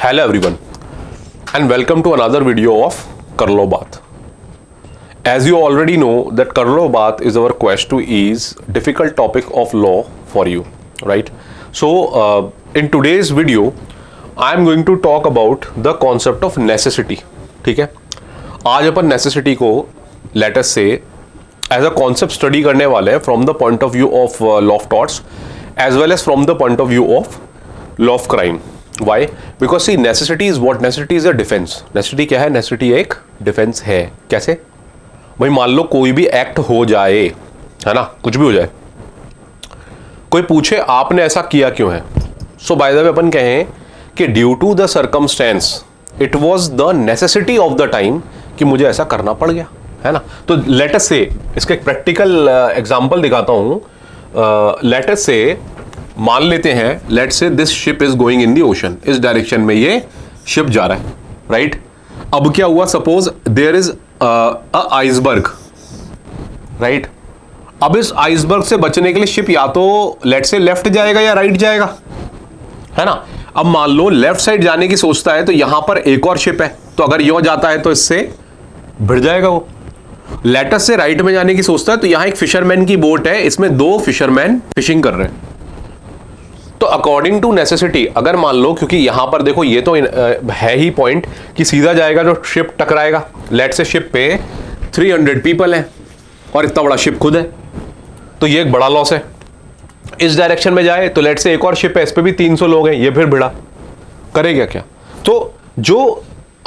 Hello everyone and welcome to another video of कर लो बात. As you already know that कर लो बात is our quest to ease difficult topic of law for you, right? So in today's video I am going to talk about the concept of necessity. ठीक है, आज अपन necessity को let us say as a concept study करने वाले हैं from the point of view of law of torts as well as from the point of view of law of crime. Why? Because see, necessity is what? Necessity is a defense. Necessity क्या है? Necessity एक defense है. कैसे? भाई मान लो कोई भी act हो जाए, है ना, कुछ भी हो जाए, कोई पूछे आपने ऐसा किया क्यों है, सो बाय द वे अपन कहें कि due to the circumstance it was the necessity of the time कि मुझे ऐसा करना पड़ गया, है ना. तो लेट अस से इसका एक प्रैक्टिकल एग्जांपल दिखाता हूं. लेट अस से मान लेते हैं, लेट से this ship is going in the ocean, इस डायरेक्शन में ये शिप जा रहा है, राइट. अब क्या हुआ, suppose there is a iceberg, right. अब इस आइसबर्ग से बचने के लिए शिप या तो लेट से लेफ्ट जाएगा या राइट जाएगा, है ना. अब मान लो लेफ्ट साइड जाने की सोचता है तो यहां पर एक और शिप है, तो अगर यो जाता है तो इससे भिड़ जाएगा वो. लेटस से राइट में जाने की सोचता है तो यहां एक फिशरमैन की बोट है, इसमें दो फिशरमैन फिशिंग कर रहे हैं. तो अकॉर्डिंग टू नेसेसिटी अगर मान लो, क्योंकि यहां पर देखो ये तो है ही पॉइंट कि सीधा जाएगा जो शिप टकराएगा. लेट से शिप पे 300 पीपल हैं और इतना बड़ा शिप खुद है, तो ये एक बड़ा लॉस है. इस डायरेक्शन में जाए तो लेट से एक और शिप है, इस पे भी 300 लोग हैं, ये फिर भिड़ा करेगा क्या. तो जो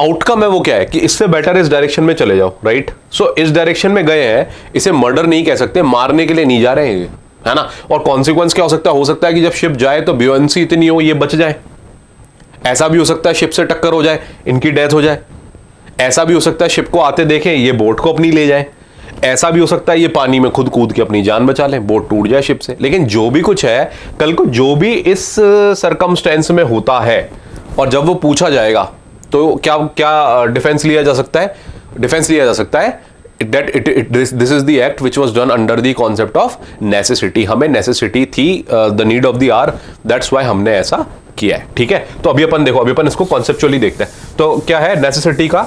आउटकम है वो क्या है कि इससे बेटर इस डायरेक्शन में चले जाओ, राइट. सो इस डायरेक्शन में गए हैं, इसे मर्डर नहीं कह सकते, मारने के लिए नहीं जा रहे हैं, है ना. और कॉन्सिक्वेंस क्या हो सकता है कि जब शिप जाए तो ब्यूएंसी इतनी हो ये बच जाए. ऐसा भी हो सकता है शिप से टक्कर हो जाए, इनकी डेथ हो जाए. ऐसा भी हो सकता है शिप को आते देखें ये बोट को अपनी ले जाए. ऐसा भी हो सकता है ये पानी में खुद कूद के अपनी जान बचा लें, बोट टूट जाए शिप से. लेकिन जो भी कुछ है, कल को जो भी इस सरकमस्टेंस में होता है और जब वो पूछा जाएगा तो क्या क्या डिफेंस लिया जा सकता है. डिफेंस लिया जा सकता है that this is the act which was done under the concept of necessity. हमें necessity थी, the need of the hour, that's why हमने ऐसा किया है. ठीक है, तो अभी अपन देखो, अभी अपन इसको conceptually देखते हैं. तो क्या है necessity का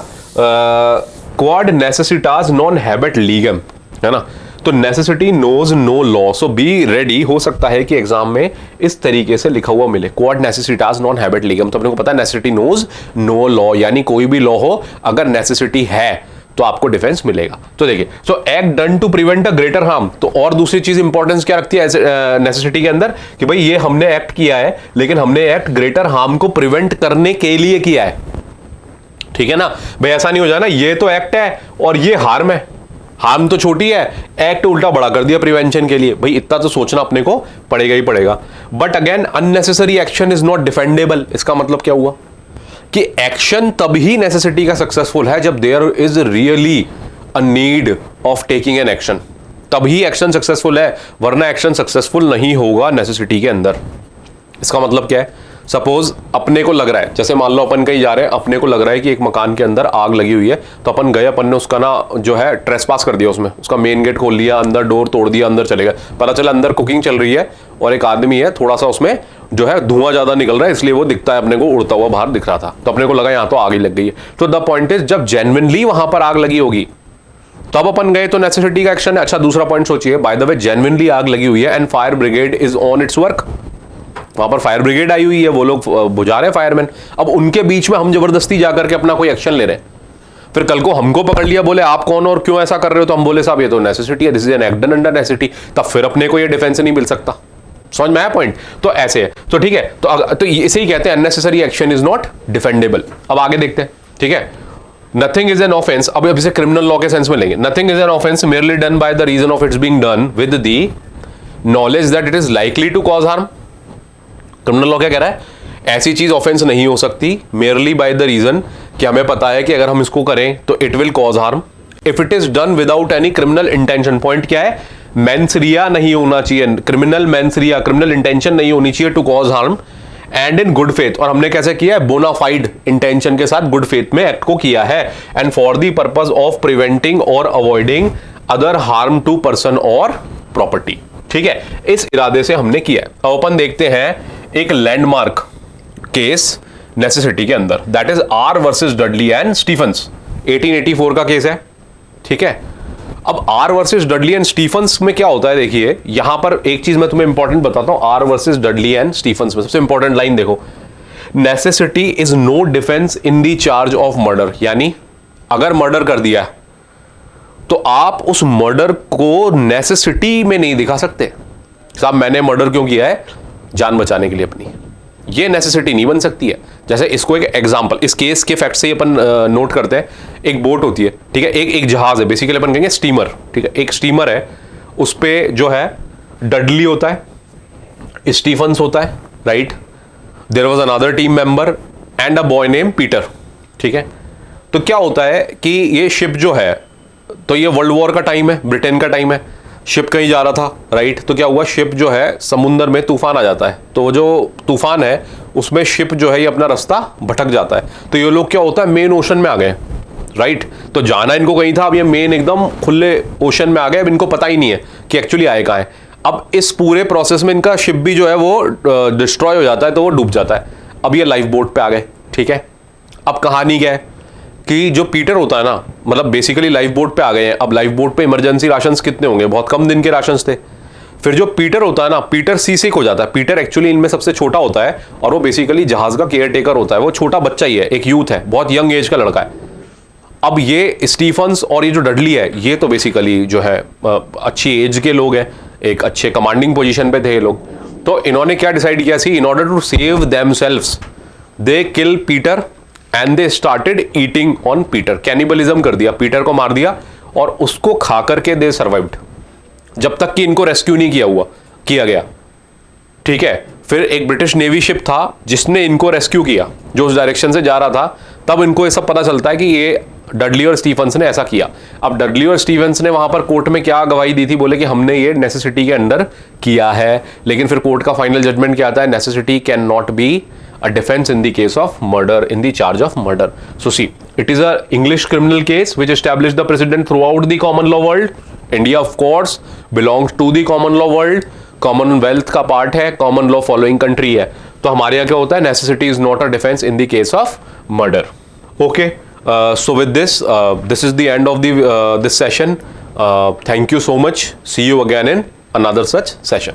quod necessitas non habet legem, है ना. तो necessity knows no law, so be ready. हो सकता है कि एग्जाम में इस तरीके से लिखा हुआ मिले quod necessitas non habet legem. तो अपने को पता है necessity knows no law, यानी कोई भी लॉ हो अगर necessity है तो आपको डिफेंस मिलेगा. तो देखिए, so act done to prevent a greater harm. तो और दूसरी चीज इंपॉर्टेंस क्या रखती है नेसेसिटी के अंदर कि भाई ये हमने एक्ट किया है लेकिन हमने एक्ट ग्रेटर हार्म को प्रिवेंट करने के लिए किया है. ठीक है ना भाई, ऐसा नहीं हो जाए ना ये तो एक्ट है और ये हार्म है, हार्म तो छोटी है, एक्ट उल्टा बड़ा कर दिया प्रिवेंशन के लिए. भाई इतना तो सोचना अपने को पड़ेगा ही पड़ेगा. But again unnecessary action is not defendable. इसका मतलब क्या हुआ कि एक्शन तभी नेसेसिटी का सक्सेसफुल है जब there is really a need of taking an action, तभी एक्शन सक्सेसफुल है, वरना एक्शन सक्सेसफुल नहीं होगा नेसेसिटी के अंदर. इसका मतलब क्या है, सपोज अपने को लग रहा है, जैसे मान लो अपन कहीं जा रहे हैं, अपने को लग रहा है कि एक मकान के अंदर आग लगी हुई है, तो अपन गए, अपन ने उसका ना जो है ट्रेसपास कर दिया, उसमें उसका मेन गेट खोल लिया, अंदर डोर तोड़ दिया, अंदर चले गए. पता चला अंदर कुकिंग चल रही है और एक आदमी है, थोड़ा सा उसमें जो है धुआं ज्यादा निकल रहा है इसलिए वो दिखता है अपने को, उड़ता हुआ बाहर दिख रहा था, तो अपने को लगा यहाँ तो आग ही लग गई है. तो द पॉइंट इज जब जेन्युइनली वहां पर आग लगी होगी तब अपन गए तो नेसेसिटी का एक्शन है. अच्छा दूसरा पॉइंट सोचिए, बाय द वे जेन्युइनली आग लगी हुई है and fire brigade is on it's work. वहां पर फायर ब्रिगेड आई हुई है, वो लोग बुझा रहे हैं फायरमैन. अब उनके बीच में हम जबरदस्ती जाकर के अपना कोई एक्शन ले रहे हैं, फिर कल को हमको पकड़ लिया, बोले आप कौन और क्यों ऐसा कर रहे हो, तो हम बोले साहब ये तो नेसेसिटी है, this is an act done under necessity, तब फिर अपने को ये डिफेंस नहीं मिल सकता. समझ में आया पॉइंट. तो ऐसे है, तो ठीक है, तो इसे ही कहते हैं unnecessary action is not defendable. अब आगे देखते हैं. ठीक है, नथिंग इज एन ऑफेंस. अब इसे क्रिमिनल लॉ के सेंस में लेंगे. Nothing is an offence merely done by the reason of its being done with the knowledge that it is likely to cause harm. Criminal law क्या कह रहा है, ऐसी चीज ऑफेंस नहीं हो सकती मेयरली बाय द रीजन कि हमें पता है कि अगर हम इसको करें तो it will cause harm. If it is done without any criminal intention. Point क्या है, मेंसरिया नहीं होना चाहिए, क्रिमिनल मेंसरिया, क्रिमिनल इंटेंशन नहीं होनी चाहिए to cause harm, and in good faith. और हमने कैसे किया है, बोनाफाइड इंटेंशन के साथ गुड फेथ में एक्ट को किया है, and for the purpose of preventing और avoiding other harm to person और प्रॉपर्टी. ठीक है, इस इरादे से हमने किया है. अब अपन देखते हैं एक लैंडमार्क केस नेसेसिटी के अंदर, that is R versus Dudley and Stephens, 1884 का केस है, ठीक है। अब R versus Dudley and Stephens में क्या होता है, देखिए यहां पर एक चीज मैं तुम्हें इंपॉर्टेंट बताता हूं, R versus Dudley and Stephens में सबसे इंपॉर्टेंट लाइन देखो, necessity is no defence in the charge of murder, यानी अगर मर्डर कर दिया तो आप उस मर्डर को नेसेसिटी में नहीं दिखा सकते, साहब मैंने मर्डर क्यों किया है, जान बचाने के लिए अपनी, ये नेसेसिटी नहीं बन सकती है। जैसे इसको एक एग्जांपल, इस केस के फैक्ट से अपन नोट करते हैं, एक बोट होती है, ठीक है, एक जहाज है, बेसिकली अपन कहेंगे स्टीमर, ठीक है, एक स्टीमर है, उस पे जो है डडली होता है, स्टीफंस होता है, right, there was another team member and a boy name Peter, ठीक है। तो क्या होता है कि ये शिप जो है, तो ये वर्ल्ड वॉर का टाइम है, ब्रिटेन का टाइम है, शिप कहीं जा रहा था, राइट, तो क्या हुआ, शिप जो है समुद्र में तूफान आ जाता है, तो वो जो तूफान है उसमें शिप जो है ये अपना रास्ता भटक जाता है, तो ये लोग क्या होता है मेन ओशन में आ गए, राइट, तो जाना इनको कहीं था, अब ये मेन एकदम खुले ओशन में आ गए, अब इनको पता ही नहीं है कि एक्चुअली आए कहाँ है। अब इस पूरे प्रोसेस में इनका शिप भी जो है वो डिस्ट्रॉय हो जाता है, तो वो डूब जाता है। अब ये लाइफ बोट पे आ गए, ठीक है। अब कहानी क्या है कि जो पीटर होता है ना, मतलब बेसिकली लाइफ बोट पे आ गए हैं, अब लाइफ बोट पे इमरजेंसी राशंस कितने होंगे, बहुत कम दिन के राशंस थे। फिर जो पीटर होता है ना, पीटर सीसिक हो जाता है, पीटर एक्चुअली इनमें सबसे छोटा होता है और वो बेसिकली जहाज का केयर टेकर होता है, वो छोटा बच्चा ही है, एक यूथ है, बहुत यंग एज का लड़का है। अब ये स्टीफंस और ये जो डडली है, ये तो बेसिकली जो है अच्छी एज के लोग हैं, एक अच्छे कमांडिंग पोजीशन पे थे ये लोग। तो इन्होंने क्या डिसाइड किया, see in order to save themselves they kill Peter and they started eating on Peter, cannibalism कर दिया, पीटर को मार दिया और उसको खा करके दे सर्वाइव्ड, जब तक कि इनको रेस्क्यू नहीं किया गया, ठीक है। फिर एक ब्रिटिश नेवी शिप था जिसने इनको रेस्क्यू किया, जो उस डायरेक्शन से जा रहा था, तब इनको ये सब पता चलता है कि ये डडली और स्टीफंस ने ऐसा किया। अब डडली और स्टीफंस ने वहां पर कोर्ट में क्या गवाही दी थी, बोले कि हमने ये नेसेसिटी के अंडर किया है, लेकिन फिर कोर्ट का फाइनल जजमेंट क्या आता है, necessity can not be a defense in the case of murder, in the charge of murder. So see, it is a English criminal case which established the precedent throughout the common law world. India of course belongs to the common law world, commonwealth का part है, common law following country है, तो हमारे यहाँ क्या होता है, necessity is not a defense in the case of murder. Okay, so with this this is the end of the this session. Thank you so much. See you again in another such session.